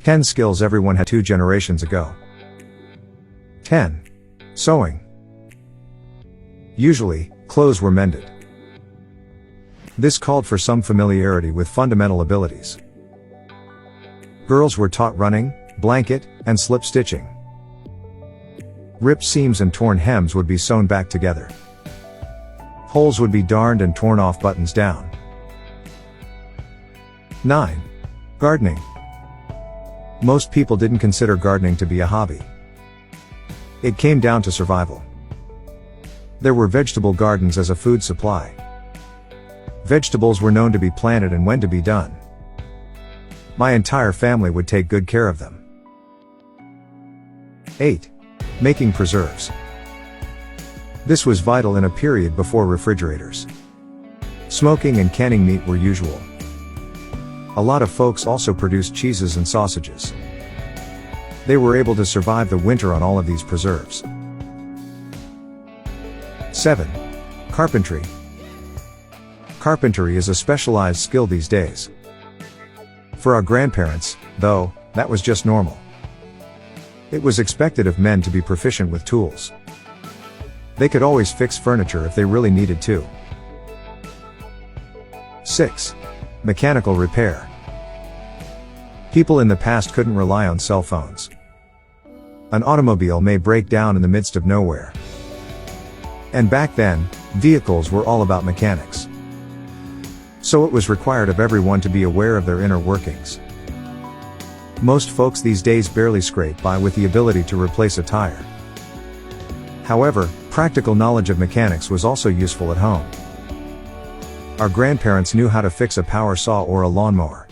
10 skills everyone had 2 generations ago. 10. Sewing. Usually, clothes were mended. This called for some familiarity with fundamental abilities. Girls were taught running, blanket, and slip stitching. Ripped seams and torn hems would be sewn back together. Holes would be darned and torn off buttons down. 9. Gardening. Most people didn't consider gardening to be a hobby. It came down to survival. There were vegetable gardens as a food supply. Vegetables were known to be planted and when to be done. My entire family would take good care of them. 8. Making preserves. This was vital in a period before refrigerators. Smoking and canning meat were usual. A lot of folks also produced cheeses and sausages. They were able to survive the winter on all of these preserves. 7. Carpentry. Carpentry is a specialized skill these days. For our grandparents, though, that was just normal. It was expected of men to be proficient with tools. They could always fix furniture if they really needed to. 6. Mechanical repair. People in the past couldn't rely on cell phones. An automobile may break down in the midst of nowhere. And back then, vehicles were all about mechanics. So it was required of everyone to be aware of their inner workings. Most folks these days barely scrape by with the ability to replace a tire. However, practical knowledge of mechanics was also useful at home. Our grandparents knew how to fix a power saw or a lawnmower.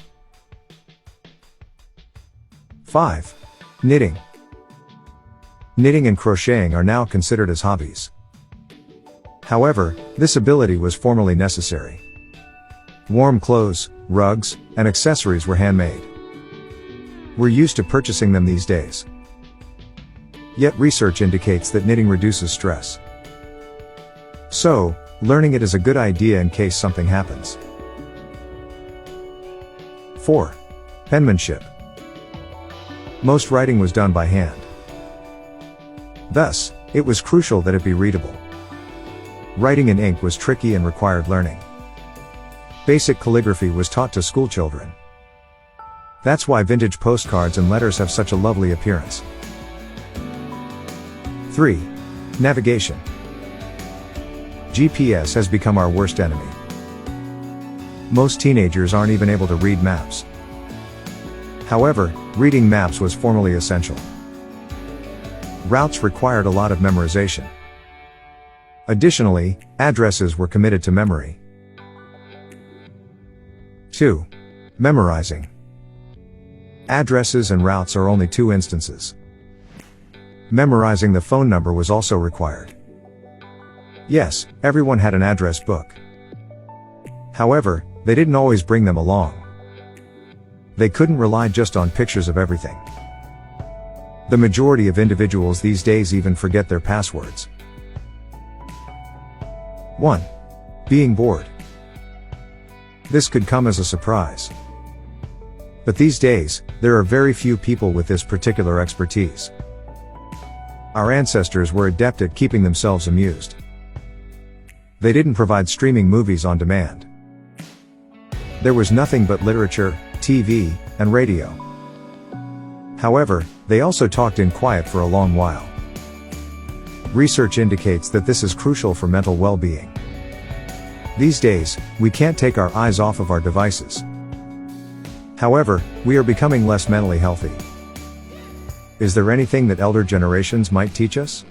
5. Knitting. Knitting and crocheting are now considered as hobbies. However, this ability was formerly necessary. Warm clothes, rugs, and accessories were handmade. We're used to purchasing them these days. Yet research indicates that knitting reduces stress. So, learning it is a good idea in case something happens. 4. Penmanship. Most writing was done by hand. Thus, it was crucial that it be readable. Writing in ink was tricky and required learning. Basic calligraphy was taught to schoolchildren. That's why vintage postcards and letters have such a lovely appearance. 3. Navigation. GPS has become our worst enemy. Most teenagers aren't even able to read maps. However, reading maps was formerly essential. Routes required a lot of memorization. Additionally, addresses were committed to memory. 2. Memorizing. Addresses and routes are only 2 instances. Memorizing the phone number was also required. Yes, everyone had an address book. However, they didn't always bring them along. They couldn't rely just on pictures of everything. The majority of individuals these days even forget their passwords. 1. Being bored. This could come as a surprise. But these days, there are very few people with this particular expertise. Our ancestors were adept at keeping themselves amused. They didn't provide streaming movies on demand. There was nothing but literature, TV, and radio. However, they also talked in quiet for a long while. Research indicates that this is crucial for mental well-being. These days, we can't take our eyes off of our devices. However, we are becoming less mentally healthy. Is there anything that elder generations might teach us?